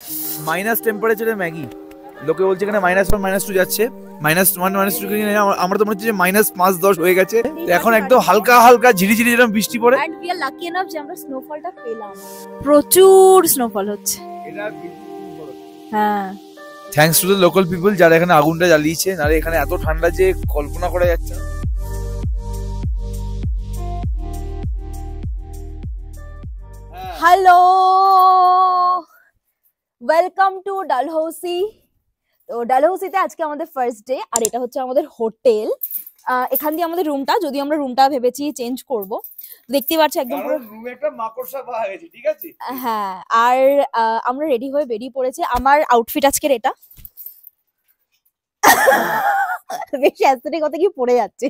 Minus টেম্পারেচারে Maggi, লোকে বলছে এখানে -1 -2 যাচ্ছে, -1 -2 আমরা তো মনে হচ্ছে যে -5-10 হয়ে গেছে। এখন একদম হালকা হালকা ঝিরিঝিরি যেরকম বৃষ্টি পড়ে। And we are lucky enough যে আমরা স্নোফলটা পেলাম, প্রচুর স্নোফল হচ্ছে। হ্যাঁ, thanks to the local people যারা এখানে আগুনটা জ্বালিয়েছে, নাহলে এখানে এত ঠান্ডা যে কল্পনা করা যাচ্ছে না। Hello, welcome to Dalhousie. তো ডালহৌসিতে আজকে আমাদের ফার্স্ট ডে, আর এটা হচ্ছে আমাদের হোটেল। এখান দিয়ে আমাদের রুমটা, যদি আমরা রুমটা ভেবেছি চেঞ্জ করব, দেখতে পাচ্ছি একদম পুরো রুমে একটা মাকড়সা পাওয়া গেছে, ঠিক আছে? হ্যাঁ, আর আমরা রেডি হয়ে বেরিয়ে পড়েছি। আমার আউটফিট আজকের এটা বেশি অ্যাস্থেটিক কথা কি পড়ে যাচ্ছে।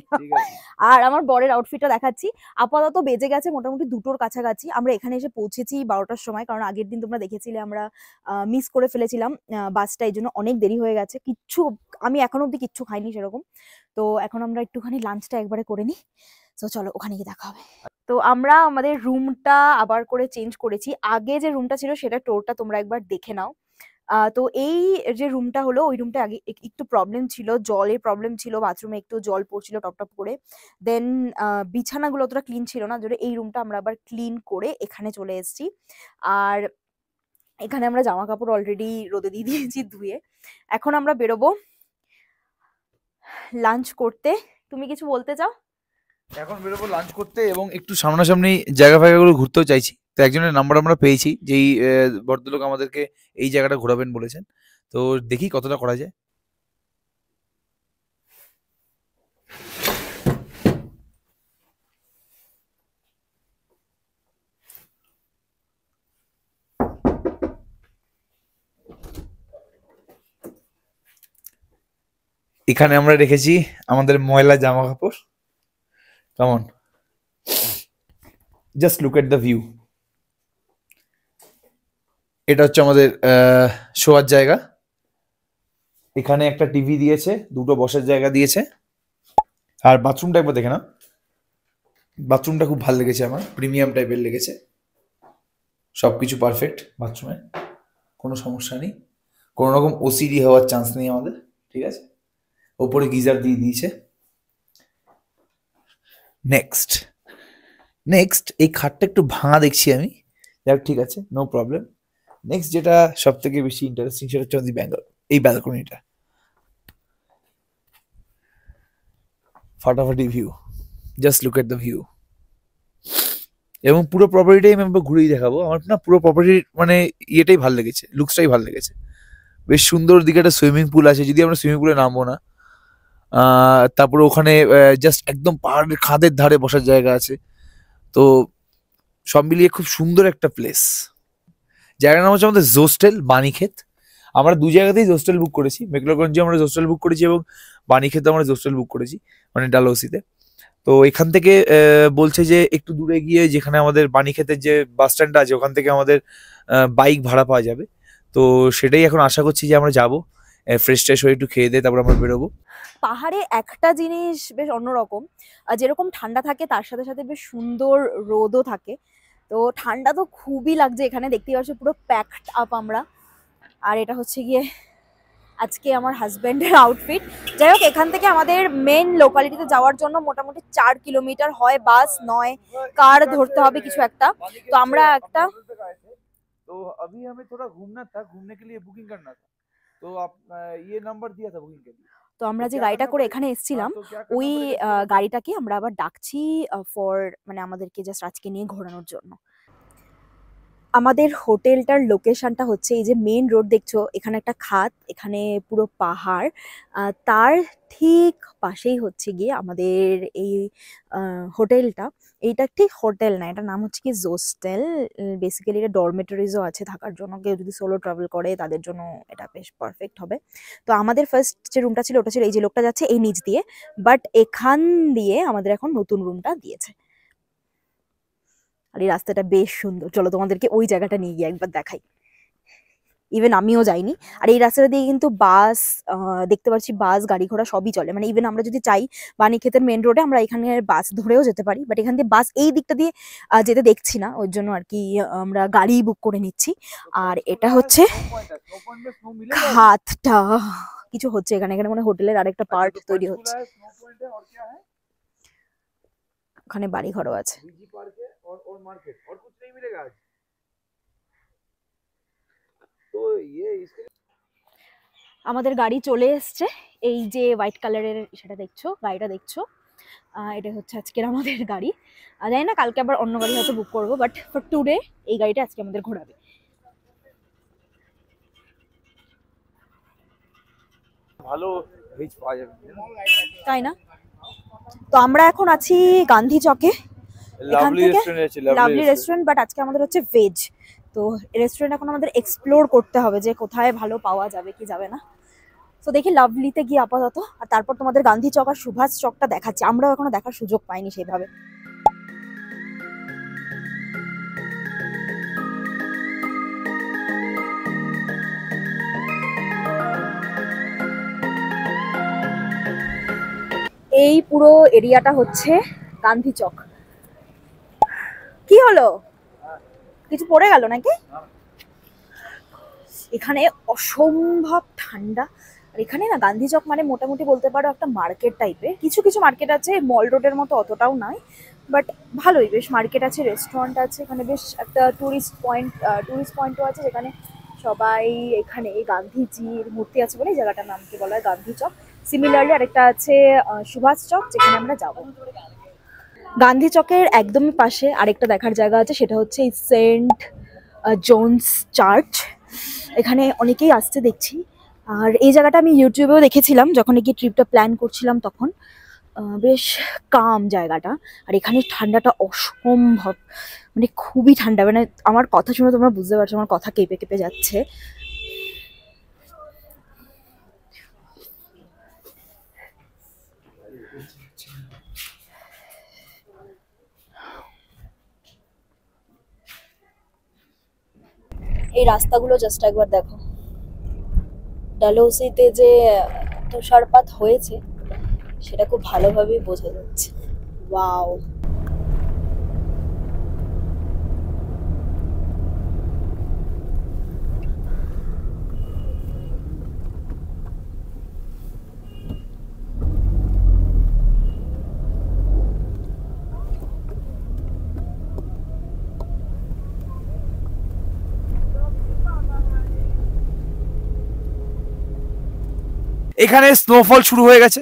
আর আমার বরের আউটফিটটা দেখাচ্ছি। আপাতত বেজে গেছে মোটামুটি 2টোর কাছাকাছি। আমরা এখানে এসে পৌঁছেছি 12টার সময়, কারণ আগের দিন তোমরা দেখেছিলে আমরা মিস করে ফেলেছিলাম বাসটা, এই জন্য অনেক দেরি হয়ে গেছে। আমি এখনো অব্দি কিচ্ছু খাইনি সেরকম। তো এখন আমরা একটুখানি লাঞ্চটা একবারে করে নিই। তো চলো ওখানে গিয়ে দেখা হবে। তো আমরা আমাদের রুমটা আবার করে চেঞ্জ করেছি। আগে যে রুমটা ছিল সেটা টোরটা তোমরা একবার দেখে নাও। তো এই যে রুমটা হলো, ওই রুমটা আগে একটু প্রবলেম ছিল, জলের প্রবলেম ছিল, বাথরুমে একটু জল পড়ছিল টপ টপ করে। দেন বিছানাগুলো অতটা ক্লিন ছিল না, যদি এই রুমটা আমরা আবার ক্লিন করে এখানে চলে এসেছি। আর এখানে আমরা জামা কাপড় অলরেডি রোদে দিয়ে দিয়েছি ধুয়ে। এখন আমরা বেরোবো লাঞ্চ করতে। তুমি কিছু বলতে চাও? এখন বেরোবো লাঞ্চ করতে এবং একটু সামনাসামনি জায়গা ফায়গাগুলো ঘুরতেও চাইছি। তো একজনের নাম্বার আমরা পেয়েছি, যেই ভদ্রলোক আমাদেরকে এই জায়গাটা ঘোরাবেন বলেছেন। তো দেখি কতটা করা যায়। এখানে আমরা রেখেছি আমাদের ময়লা জামা কাপড়। কেমন? Just look at the view. এটা হচ্ছে আমাদের শোয়ার জায়গা। এখানে একটা টিভি দিয়েছে, 2টো বসার জায়গা দিয়েছে। আর বাথরুমটা একবার দেখে না, বাথরুমটা খুব ভালো লেগেছে আমার, প্রিমিয়াম টাইপের লেগেছে। সবকিছু পারফেক্ট বাথরুমে, কোনো সমস্যা নেই, কোনো রকম ওসিডি হওয়ার চান্স নেই আমাদের, ঠিক আছে? ওপরে গিজার দিয়ে দিয়েছে। নেক্সট এই খাটটা একটু ভাঙা দেখছি আমি, যাক ঠিক আছে, নো প্রবলেম। নেক্সট যেটা সব থেকে বেশি ইন্টারেস্টিং সেটা হচ্ছে এই ব্যালকনিটা। ফাটাফাটি view, just look at the view. এবং পুরো প্রপার্টিটাই আমি ঘুরেই দেখাবো। আমার না পুরো প্রপার্টির মানে ইয়েটাই ভালো লেগেছে, লুকসটাই ভালো লেগেছে। বেশ সুন্দর দিকে একটা সুইমিং পুল আছে, যদি আমরা সুইমিং পুলে নামবো না। তারপরে ওখানে জাস্ট একদম পাহাড়ের খাদের ধারে বসার জায়গা আছে। তো সব মিলিয়ে খুব সুন্দর একটা প্লেস। জায়গার নাম হচ্ছে আমাদের জোস্টেল বাণীক্ষেত। আমরা 2 জায়গাতেই জোস্টেল বুক করেছি, মেকলোগঞ্জে আমরা জোস্টেল বুক করেছি এবং বাণীক্ষেতে আমরা জোস্টেল বুক করেছি, মানে ডালহৌসিতে। তো এখান থেকে বলছে যে একটু দূরে গিয়ে, যেখানে আমাদের বাণীক্ষেতের যে বাস স্ট্যান্ডটা আছে, ওখান থেকে আমাদের বাইক ভাড়া পাওয়া যাবে। তো সেটাই এখন আশা করছি যে আমরা যাবো, ফ্রেশ ট্রেশ হয়ে একটু খেয়ে দিয়ে তারপর আমরা বেরোবো। পাহাড়ে একটা জিনিস বেশ অন্যরকম, যেরকম ঠান্ডা থাকে তার সাথে সাথে বেশ সুন্দর রোদও থাকে। তো ঠান্ডা তো খুবই লাগছে এখানে, দেখতেই পাচ্ছ পুরো প্যাকড আপ আমরা। আর এটা হচ্ছে গিয়ে আজকে আমার হাজব্যান্ডের আউটফিট। যাই হোক, এখান থেকে আমাদের মেন লোকালিটিতে যাওয়ার জন্য মোটামুটি 4 কিলোমিটার, হয় বাস নয় কার ধরতে হবে কিছু একটা। তো আমরা একটা तो अभी हमें थोड़ा घूमना था, घूमने के लिए बुकिंग करना था, तो आप ये नंबर दिया था बुकिंग के लिए। তো আমরা যে গাড়িটা করে এখানে এসেছিলাম, ওই গাড়িটাকে আমরা আবার ডাকছি মানে আমাদেরকে জাস্ট আজকে নিয়ে ঘোরানোর জন্য। আমাদের হোটেলটার লোকেশনটা হচ্ছে এই যে মেন রোড দেখছো, এখানে একটা খাত, এখানে পুরো পাহাড়, তার ঠিক পাশেই হচ্ছে গিয়ে আমাদের এই হোটেলটা। এইটা ঠিক হোটেল না, এটা নাম হচ্ছে কি জোস্টেল। বেসিক্যালি এটা ডরমেটরিজও আছে থাকার জন্য, কেউ যদি সোলো ট্রাভেল করে তাদের জন্য এটা বেশ পারফেক্ট হবে। তো আমাদের ফার্স্ট যে রুমটা ছিল ওটা ছিল এই যে লোকটা যাচ্ছে এই নিচ দিয়ে, বাট এখান দিয়ে আমাদের এখন নতুন রুমটা দিয়েছে। আর এই রাস্তাটা বেশ সুন্দর, চলো তোমাদেরকে ওই জায়গাটা নিয়ে গিয়ে একবার দেখাই। ইভেন আমিও যাইনি। আর এই রাস্তাটা দিয়ে কিন্তু বাস দেখতে পাচ্ছি, বাস গাড়ি ঘোড়া সবই চলে, মানে ইভেন আমরা যদি চাই বাণীক্ষেতের মেন রোডে আমরা এখানে বাস ধরেও যেতে পারি, বাট এখান দিয়ে বাস এই দিকটা দিয়ে যেতে দেখছি না, ওই জন্য আর কি আমরা গাড়ি বুক করে নিচ্ছি। আর এটা হচ্ছে ঘাটটা, কিছু হচ্ছে এখানে, এখানে মানে হোটেলের আরেকটা পার্ট তৈরি হচ্ছে, ওখানে বাড়ি ঘরও আছে। আমাদের গাড়ি চলে এসছে, এই যে হোয়াইট কালারের সেটা দেখছো, গাড়িটা দেখছো, এটা হচ্ছে আজকের আমাদের গাড়ি। জানি না কালকে আবার অন্য গাড়ি হয়তো বুক করবো, বাট ফর টুডে এই গাড়িটা আজকে আমাদের ঘোরাবে। ভালো ভেজ পাওয়া যাবে, তাই না? তো আমরা এখন আছি গান্ধী চকে, এখান থেকে লাভলি রেস্টুরেন্ট, বাট আজকে আমাদের হচ্ছে ভেজ। তো রেস্টুরেন্ট এখন আমাদের এক্সপ্লোর করতে হবে যে কোথায় ভালো পাওয়া যাবে কি যাবে না। তো দেখি লাভলিতে গিয়ে আপাতত, আর তারপর তোমাদের গান্ধী চক আর সুভাষ চকটা দেখাচ্ছি, আমরাও এখনো দেখার সুযোগ পাইনি সেইভাবে। এই পুরো এরিয়াটা হচ্ছে গান্ধী চক। কি হলো, কিছু পড়ে গেল নাকি? এখানে অসম্ভব ঠান্ডা। আর এখানে না গান্ধী চক মানে মোটামুটি বলতে পারো একটা মার্কেট টাইপের, কিছু কিছু মার্কেট আছে, মল রোডের মতো অতটাও নয়, বাট ভালোই, বেশ মার্কেট আছে, রেস্টুরেন্ট আছে এখানে, বেশ একটা টুরিস্ট পয়েন্টও আছে, যেখানে সবাই, এখানে এই গান্ধীজির মূর্তি আছে বলে এই জায়গাটার নামকে বলা হয় গান্ধী চক। সিমিলারলি আরেকটা আছে সুভাষ চক, যেখানে আমরা যাব। গান্ধী চকের একদমই পাশে আরেকটা দেখার জায়গা আছে, সেটা হচ্ছে এই সেন্ট জোনস চার্চ। এখানে অনেকেই আসছে দেখছি, আর এই জায়গাটা আমি ইউটিউবেও দেখেছিলাম যখন কি ট্রিপটা প্ল্যান করছিলাম তখন। বেশ কাম জায়গাটা, আর এখানে ঠান্ডাটা অসম্ভব, মানে খুবই ঠান্ডা, মানে আমার কথা শুনে তোমরা বুঝতে পারছো আমার কথা কেঁপে কেঁপে যাচ্ছে। এই রাস্তাগুলো জাস্ট একবার দেখো, ডালহৌসিতে যে তুষারপাত হয়েছে সেটা খুব ভালোভাবেই বোঝা যাচ্ছে। ওয়াও, এখানে স্নোফল শুরু হয়ে গেছে।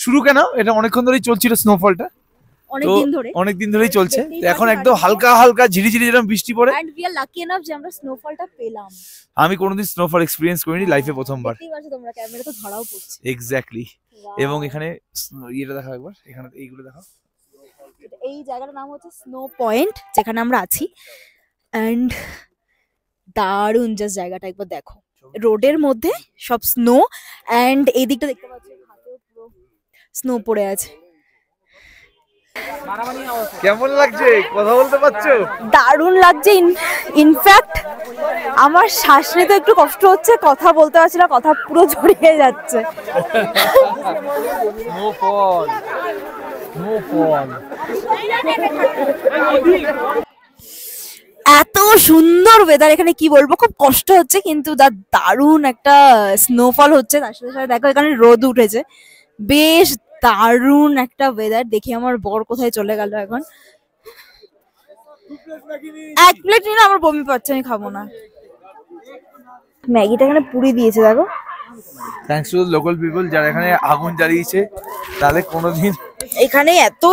শুরু কেন, এটা অনেকক্ষণ ধরেই চলছিল স্নোফলটা, অনেকদিন ধরেই চলছে। তো এখন একদম হালকা হালকা ঝিরিঝিরি যেরকম বৃষ্টি পড়ে। And we are lucky enough যে আমরা স্নোফলটা পেলাম। আমি কোনোদিন স্নোফল এক্সপেরিয়েন্স করিনি, লাইফে প্রথমবার। দেখতেই পাচ্ছ তোমরা, ক্যামেরা তো ধরাও পড়ছে। এক্স্যাক্টলি। এবং এখানে ইয়েটা দেখা একবার, এখানে এইগুলো দেখা। এই জায়গাটার নাম হচ্ছে স্নো পয়েন্ট, যেখানে আমরা আছি। এন্ড দারুণ জাস্ট জায়গাটা একবার দেখো, রোডের মধ্যে সব স্নো, এন্ড এই দিকটা দেখতে পাচ্ছ হাতেও পুরো স্নো পড়ে আছে। কেমন লাগছে, কথা বলতে পারছো? দারুণ লাগছে। ইনফ্যাক্ট আমার শ্বাস নিতে একটু কষ্ট হচ্ছে, কথা বলতে পারছি না, কথা পুরো জড়িয়ে যাচ্ছে। এত সুন্দর ওয়েদার এখানে, কি বলবো, খুব কষ্ট হচ্ছে, কিন্তু দারুণ একটা স্নোফল হচ্ছে, তার সাথে সাথে দেখো এখানে রোদ উঠেছে, বেশ দারুণ একটা ওয়েদার। দেখি আমার বর কোথায় চলে গেল এখন। এক প্লেট নিলে আমার বমি পাচ্ছে, আমি খাবো না। ম্যাগিটা এখানে পুরি দিয়েছে দেখো। থ্যাঙ্কস টু লোকাল পিপল যারা এখানে আগুন জ্বালিয়েছে, তাহলে কোনোদিন এখানে এত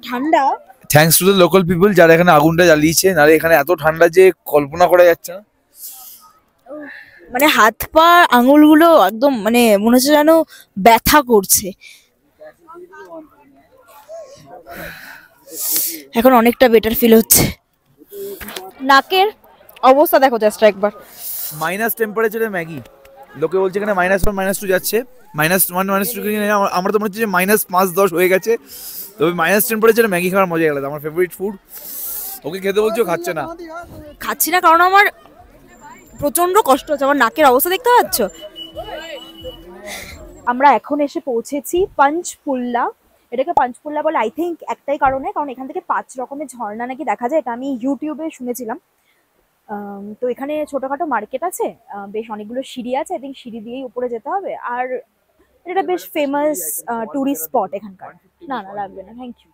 ঠান্ডা। Thanks to the local people যারা এখানে আগুনটা জ্বালিয়েছে, নাহলে এখানে এত ঠান্ডা যে কল্পনা করা যাচ্ছে না। মানে হাত পা আঙুলগুলো একদম মানে মনে হচ্ছে যেন ব্যথা করছে। এখন অনেকটা বেটার ফিল হচ্ছে। নাকের অবস্থা দেখো জাস্ট একবার। মাইনাস টেম্পারেচারে ম্যাগি, লোকে বলছে এখানে -1 -2 যাচ্ছে, -1 -2 আমরা তো মনে হচ্ছে যে -5-10 হয়ে গেছে। তবে মাইনাস টেম্পারেচারে ম্যাগি খাওয়ার মজাই আলাদা, আমার ফেভারিট ফুড। ওকে খেতে বলছো, খাচ্ছে না। খাচ্ছি না কারণ আমার প্রচন্ড কষ্ট হচ্ছে, আমার নাকের অবস্থা দেখতে পাচ্ছ। আমরা এখন এসে পৌঁছেছি পঞ্চপুল্লা। এটাকে পঞ্চপুল্লা বলে আই থিঙ্ক একটাই কারণে, কারণ এখান থেকে 5 রকমের ঝর্ণা নাকি দেখা যায়, এটা আমি ইউটিউবে শুনেছিলাম। তো এখানে ছোটখাটো মার্কেট আছে, বেশ অনেকগুলো সিঁড়ি আছে, আই থিঙ্ক সিঁড়ি দিয়েই উপরে যেতে হবে। আর এটা বেশ ফেমাস টুরিস্ট স্পট এখানকার। না না লাগবে না, থ্যাংক ইউ।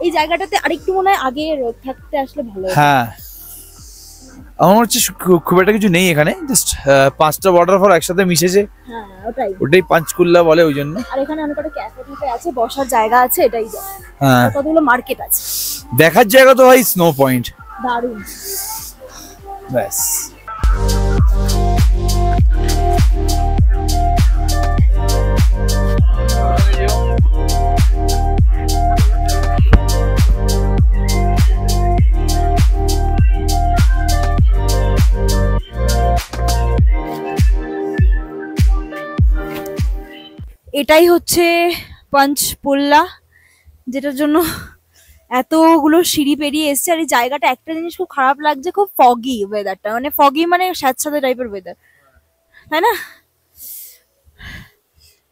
এই জায়গাটাতে আরেকটু মনে হয় আগে রোদ থাকতে আসলে ভালো হতো। হ্যাঁ, আমার হচ্ছে খুব একটা কিছু নেই এখানে, জাস্ট 5টা ওয়াটারফল একসাথে মিশেছে। হ্যাঁ ওটাই পাঁচকুল্লা বলে ওই জন্য। আর এখানে অনেক কটা ক্যাফে আছে, বসার জায়গা আছে, এটাই। হ্যাঁ, কতগুলো মার্কেট আছে, দেখার জায়গা তো ভাই স্নো পয়েন্ট, দারুণ। ব্যাস। এটাই হচ্ছে পঞ্চপুল্লা, যেটার জন্য এতগুলো সিঁড়ি পেরিয়ে এসছে। আর এই জায়গাটা একটা জিনিস খুব খারাপ লাগছে, খুব ফগি ওয়েদারটা, মানে ফগি মানে স্যাঁতস্যাঁতে টাইপের ওয়েদার, তাই না?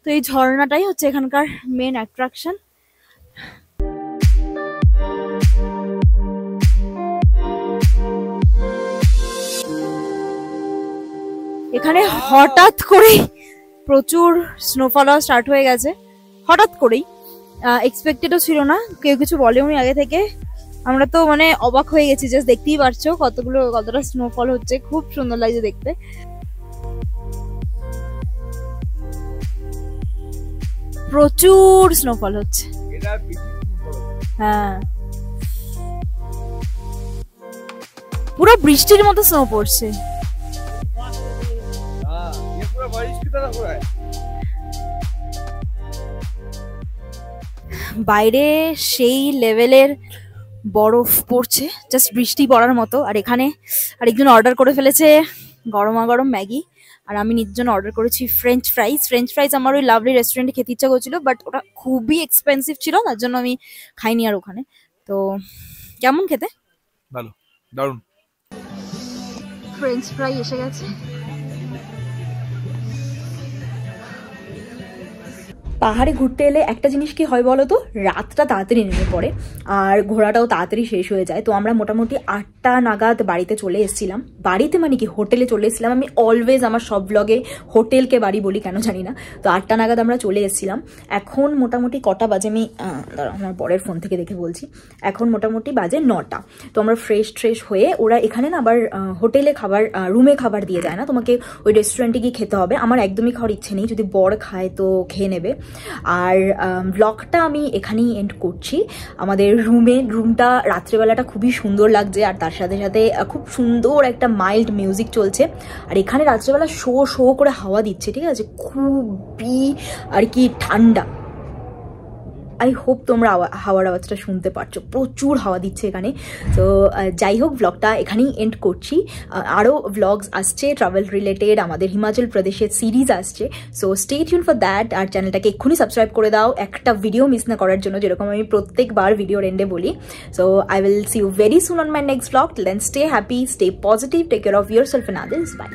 তো এই ঝর্ণাটাই হচ্ছে এখানকার মেন অ্যাট্রাকশন। এখানে হঠাৎ করেই প্রচুর স্নোফল হওয়া স্টার্ট হয়ে গেছে, হঠাৎ করেই। এক্সপেক্টেডও ছিল না, কেউ কিছু বলেওনি আগে থেকে। আমরা তো মানে অবাক হয়ে গেছি, জাস্ট দেখতেই পারছো কতটা স্নোফল হচ্ছে, খুব সুন্দর লাগছে দেখতে। প্রচুর স্নোফল হচ্ছে, হ্যাঁ পুরো বৃষ্টির মতো স্নো পড়ছে। বাইরে সেই লেভেলের বরফ পড়ছে, জাস্ট বৃষ্টি পড়ার মতো। আর এখানে আরেকজন অর্ডার করে ফেলেছে গরমা গরম ম্যাগি, আর আমি নিজের জন্য অর্ডার করেছি ফ্রেঞ্চ ফ্রাইজ। আমার ওই লাভলি রেস্টুরেন্টে খেতে ইচ্ছা করছিল, বাট ওটা খুবই এক্সপেন্সিভ ছিল, তার জন্য আমি খাইনি আর ওখানে। তো কেমন খেতে? ভালো, দারুণ। ফ্রেঞ্চ ফ্রাই এসে গেছে। পাহাড়ে ঘুরতে এলে একটা জিনিস কি হয় বলো তো, রাতটা তাড়াতাড়ি নেমে পড়ে আর ঘোরাটাও তাড়াতাড়ি শেষ হয়ে যায়। তো আমরা মোটামুটি 8টা নাগাদ বাড়িতে চলে এসেছিলাম। বাড়িতে মানে কি, হোটেলে চলে এসেছিলাম। আমি অলওয়েজ আমার সব ব্লগে হোটেলকে বাড়ি বলি, কেন জানি না। তো 8টা নাগাদ আমরা চলে এসেছিলাম। এখন মোটামুটি কটা বাজে আমি আমার বরের ফোন থেকে দেখে বলছি, এখন মোটামুটি বাজে 9টা। তো আমরা ফ্রেশ হয়ে, ওরা এখানে না আবার হোটেলে খাবার, রুমে খাবার দিয়ে যায় না, তোমাকে ওই রেস্টুরেন্টে গিয়ে খেতে হবে। আমার একদমই খাওয়ার ইচ্ছে নেই, যদি বর খায় তো খেয়ে নেবে। আর ব্লগটা আমি এখানেই এন্ড করছি। আমাদের রুমটা রাত্রেবেলাটা খুবই সুন্দর লাগছে, আর তার সাথে সাথে খুব সুন্দর একটা মাইল্ড মিউজিক চলছে। আর এখানে রাত্রেবেলা শো করে হাওয়া দিচ্ছে, ঠিক আছে, খুবই আর কি ঠান্ডা। আই হোপ তোমরা হাওয়ার আওয়াজটা শুনতে পারছো, প্রচুর হাওয়া দিচ্ছে এখানে। তো যাই হোক, ব্লগটা এখানেই এন্ড করছি। আরও ব্লগস আসছে ট্রাভেল রিলেটেড, আমাদের হিমাচল প্রদেশের সিরিজ আসছে। So stay tune for that. আর চ্যানেলটাকে এক্ষুনি সাবস্ক্রাইব করে দাও, একটা ভিডিও মিস না করার জন্য, যেরকম আমি প্রত্যেকবার ভিডিওর এন্ডে বলি। So I will see you very soon on my next blog. Till then stay happy, stay positive, take care of yourself and others. By.